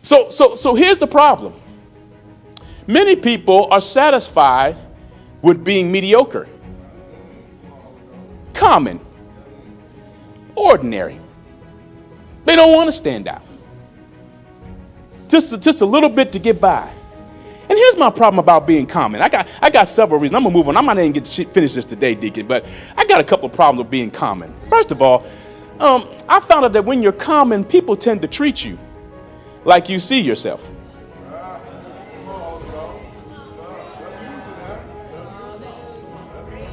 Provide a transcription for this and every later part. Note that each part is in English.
So here's the problem. Many people are satisfied with being mediocre, common, ordinary. They don't want to stand out. Just a little bit to get by. And here's my problem about being common. I got several reasons. I'm going to move on. I might not even get to finish this today, Deacon, but I got a couple of problems with being common. First of all, I found out that when you're common, people tend to treat you like you see yourself.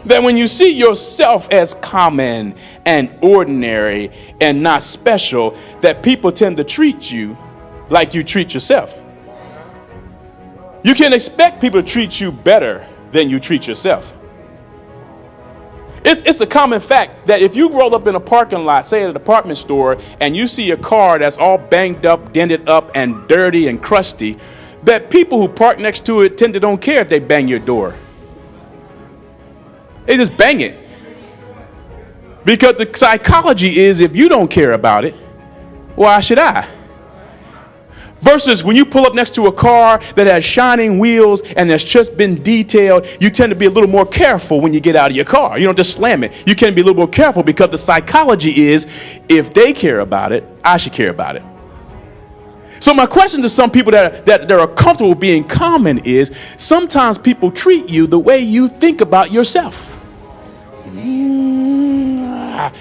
That when you see yourself as common and ordinary and not special, that people tend to treat you like you treat yourself. You can expect people to treat you better than you treat yourself. It's a common fact that if you roll up in a parking lot, say at a department store, and you see a car that's all banged up, dented up, and dirty and crusty, that people who park next to it tend to don't care if they bang your door. They just bang it. Because the psychology is, if you don't care about it, why should I? Versus when you pull up next to a car that has shining wheels and that's just been detailed, you tend to be a little more careful when you get out of your car. You don't just slam it. You can be a little more careful because the psychology is, if they care about it, I should care about it. So my question to some people that are comfortable being common is, sometimes people treat you the way you think about yourself. You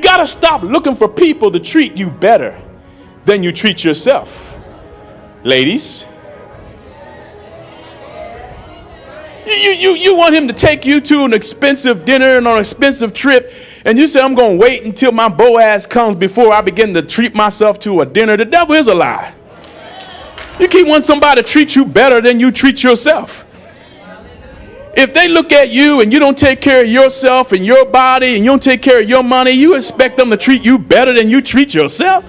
got to stop looking for people to treat you better than you treat yourself. Ladies, you want him to take you to an expensive dinner and on an expensive trip, and you say, I'm going to wait until my Boaz comes before I begin to treat myself to a dinner. The devil is a lie. You keep wanting somebody to treat you better than you treat yourself. If they look at you and you don't take care of yourself and your body and you don't take care of your money, you expect them to treat you better than you treat yourself?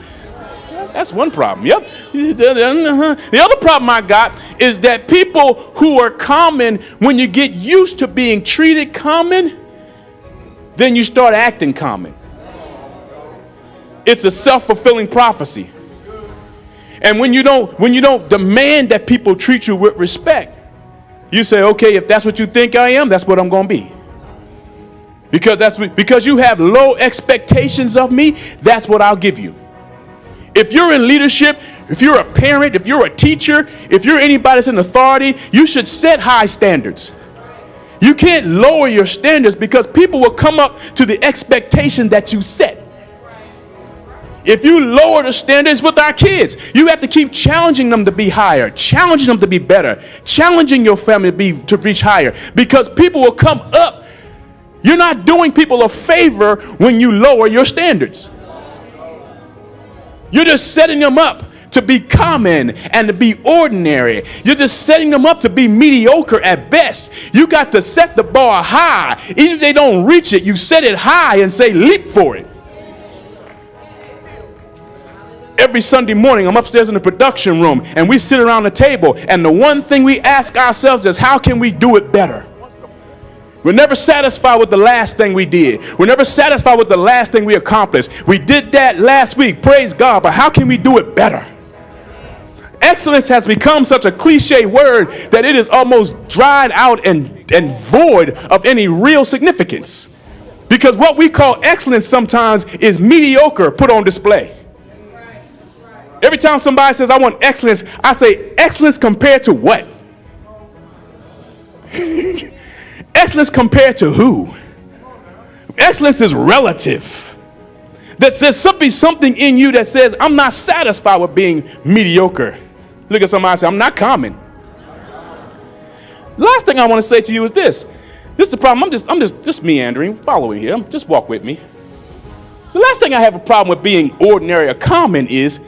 That's one problem. Yep. The other problem I got is that people who are common, when you get used to being treated common, then you start acting common. It's a self-fulfilling prophecy. And when you don't demand that people treat you with respect, you say, okay, if that's what you think I am, that's what I'm going to be. Because you have low expectations of me, that's what I'll give you. If you're in leadership, if you're a parent, if you're a teacher, if you're anybody that's in authority, you should set high standards. You can't lower your standards because people will come up to the expectation that you set. If you lower the standards with our kids, you have to keep challenging them to be higher, challenging them to be better, challenging your family to reach higher, because people will come up. You're not doing people a favor when you lower your standards. You're just setting them up to be common and to be ordinary. You're just setting them up to be mediocre at best. You got to set the bar high. Even if they don't reach it, you set it high and say, leap for it. Every Sunday morning, I'm upstairs in the production room, and we sit around the table, and the one thing we ask ourselves is, how can we do it better? We're never satisfied with the last thing we did. We're never satisfied with the last thing we accomplished. We did that last week, praise God, but how can we do it better? Excellence has become such a cliche word that it is almost dried out and void of any real significance. Because what we call excellence sometimes is mediocre put on display. Every time somebody says, I want excellence, I say, excellence compared to what? Excellence compared to who? Excellence is relative. That says something in you that says, I'm not satisfied with being mediocre. Look at somebody and say, I'm not common. Last thing I want to say to you is this. This is the problem. I'm just meandering, following here. Just walk with me. The last thing I have a problem with being ordinary or common is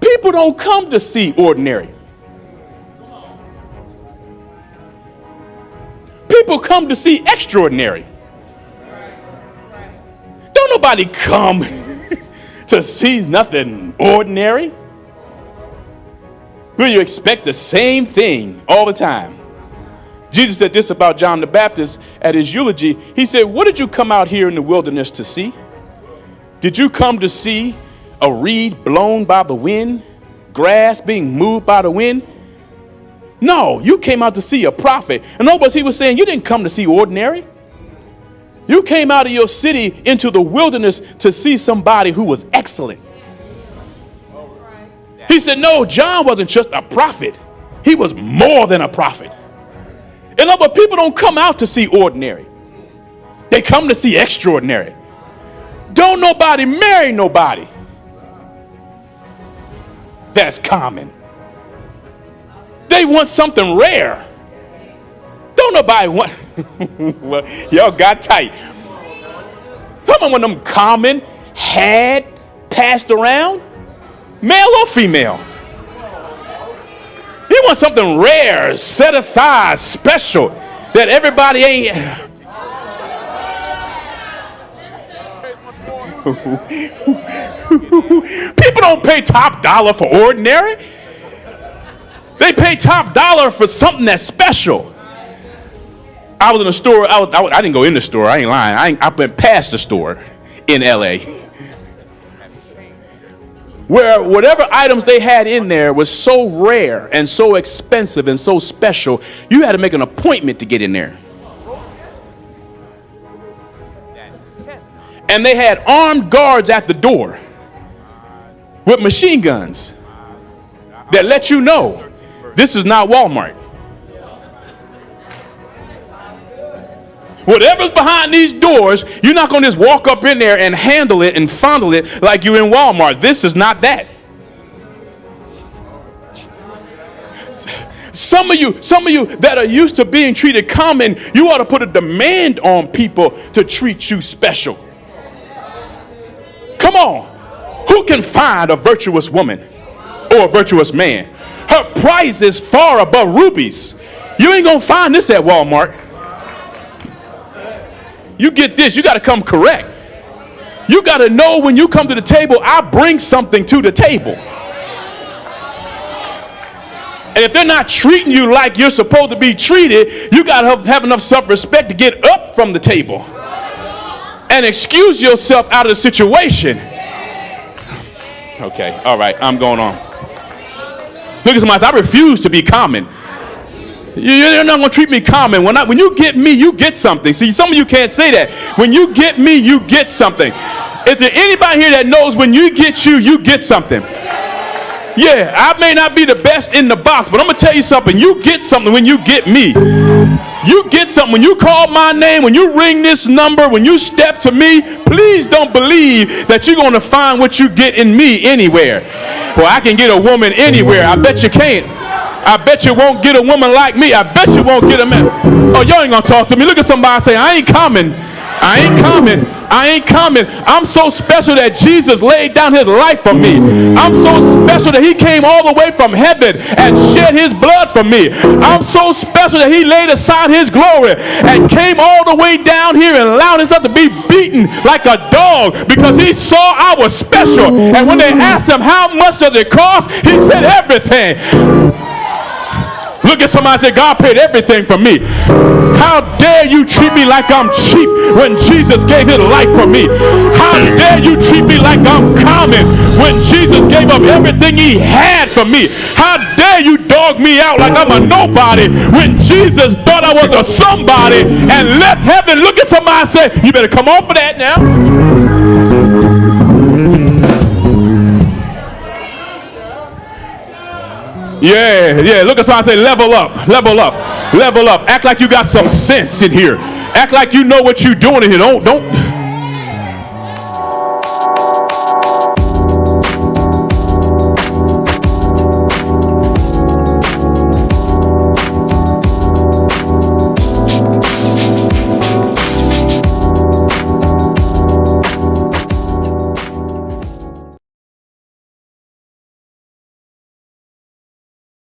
people don't come to see ordinary. People come to see extraordinary. Don't nobody come to see nothing ordinary. Will you expect the same thing all the time? Jesus said this about John the Baptist at his eulogy. He said, what did you come out here in the wilderness to see? Did you come to see a reed blown by the wind? grass being moved by the wind. No, you came out to see a prophet. In other words, he was saying you didn't come to see ordinary. You came out of your city into the wilderness to see somebody who was excellent. He said, no, John wasn't just a prophet. He was more than a prophet. In other words, people don't come out to see ordinary. They come to see extraordinary. Don't nobody marry nobody that's common. They want something rare. Don't nobody want. Well, y'all got tight. Someone want them common, had, passed around, male or female. He wants something rare, set aside, special, that everybody ain't. People don't pay top dollar for ordinary. They pay top dollar for something that's special. I was in a store. I didn't go in the store. I ain't lying. I went past the store in LA, where whatever items they had in there was so rare and so expensive and so special, you had to make an appointment to get in there. And they had armed guards at the door with machine guns that let you know this is not Walmart. Whatever's behind these doors, you're not going to just walk up in there and handle it and fondle it like you're in Walmart. This is not that. Some of you that are used to being treated common, you ought to put a demand on people to treat you special. Come on. Who can find a virtuous woman or a virtuous man? Her price is far above rubies. You ain't going to find this at Walmart. You get this, you got to come correct. You got to know when you come to the table, I bring something to the table. And if they're not treating you like you're supposed to be treated, you got to have enough self-respect to get up from the table and excuse yourself out of the situation. Okay, all right, I'm going on. Look at somebody, I refuse to be common. You're not going to treat me common. When you get me, you get something. See, some of you can't say that. When you get me, you get something. Is there anybody here that knows when you get you get something? Yeah, I may not be the best in the box, but I'm going to tell you something. You get something when you get me. You get something. When you call my name, when you ring this number, when you step to me, please don't believe that you're going to find what you get in me anywhere. Well, I can get a woman anywhere. I bet you can't. I bet you won't get a woman like me. I bet you won't get a man. Oh, y'all ain't gonna talk to me. Look at somebody and say, I ain't coming. I ain't coming. I ain't coming. I'm so special that Jesus laid down his life for me. I'm so special that he came all the way from heaven and shed his blood for me. I'm so special that he laid aside his glory and came all the way down here and allowed himself to be beaten like a dog because he saw I was special. And when they asked him how much does it cost, he said everything. Look at somebody and say, God paid everything for me. How dare you treat me like I'm cheap when Jesus gave his life for me? How dare you treat me like I'm common when Jesus gave up everything he had for me? How dare you dog me out like I'm a nobody when Jesus thought I was a somebody and left heaven? Look at somebody and say, you better come off of that now. Yeah, look at somebody and say, level up, level up, level up. Act like you got some sense in here. Act like you know what you're doing in here. Don't